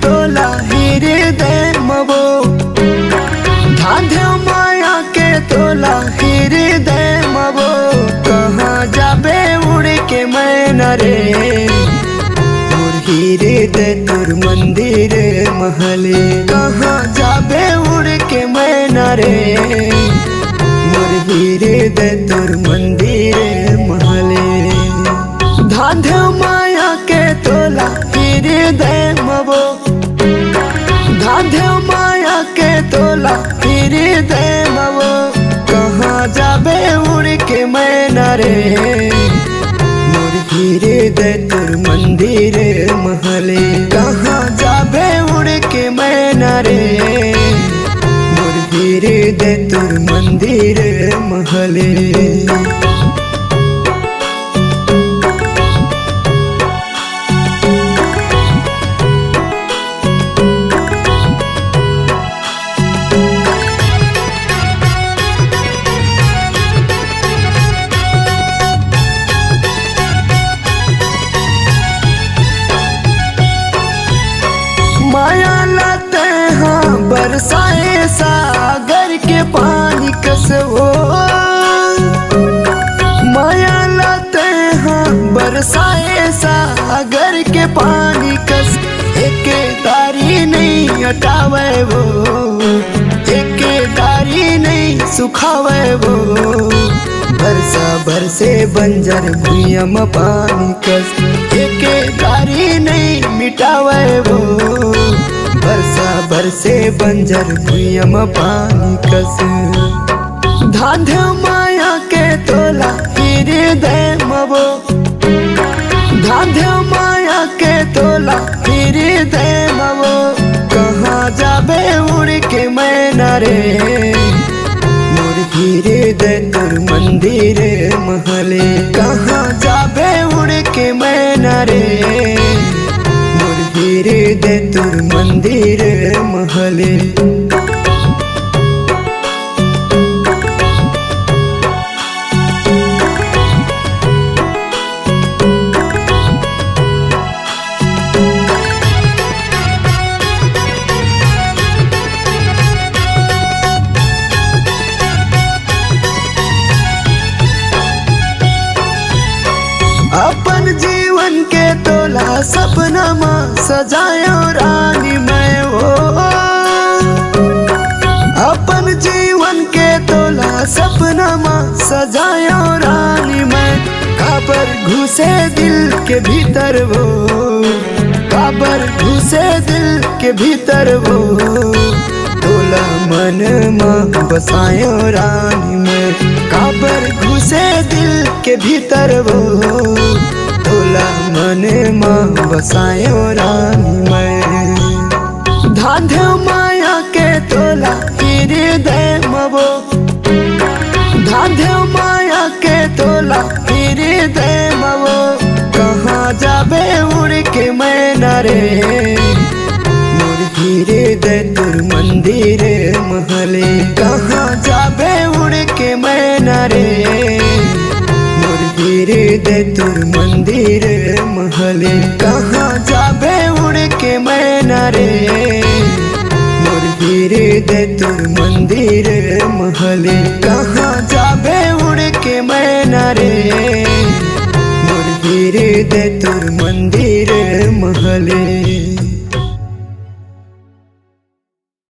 तोला हृदय मबो, धांधे माया के तोला हृदय मबो। कहाँ जाबे उड़ के मैना रे, मोर हृदय तोर मंदिर महले। कहाँ जाबे उड़ के मैना रे, मोर हृदय तोर मंदिर महले। धांधे माया के तोला हृदय मबो, धांधे माया के तोला हृदय मबो। कहाँ जाबे उड़ के मैना रे, मोर हृदय तोर मंदिर महले। कहाँ जाबे उड़ के मैना रे, मोर हृदय तोर मंदिर महले। माया लाते हाँ बरसाए सागर के पानी कस हो, माया लाते हाँ बरसाए सागर के पानी कस। एक दारी नहीं हटावे वो, एक दारी नहीं सुखावे वो। बरसा बरसे बंजर भुइयां में पानी कस, एक दारी नहीं मिटावे वो। बरसा बरसे बंजर भुइयां में पानी कस। धांधे माया के तोला हृदय मबो, धांधे माया के तोला हृदय मबो। कहाँ जाबे उड़ के मैना रे, मोर हृदय तोर मंदिर महले। कहाँ जाबे उड़ के मैना रे, मोर हृदय तोर मंदिर महले। अपन जीवन के तोला सपना माँ सजायो रानी मैं हो, अपन जीवन के तोला सपना माँ सजायो रानी मैं। काबर घुसे दिल के भीतर वो, काबर घुसे दिल के भीतर वो। तोला मन माँ बसायो रानी मैं, काबर घुसे दिल के भीतर वो। तोला मन माँ बसायो रानी मैं। धांधे माया के तोला हृदय मबो, धांधे माया के तोला हृदय मबो। कहाँ जाबे उड़ के मैना रे, मोर हृदय तोर मंदिर महले। कहाँ जाबे उड़ के मैना रे, मोर हृदय तोर मंदिर महले। कहाँ जाबे उड़ के मैना रे, मोर हृदय तोर मंदिर महले। कहाँ जाबे उड़ के मैना रे, मोर हृदय तोर मंदिर महले।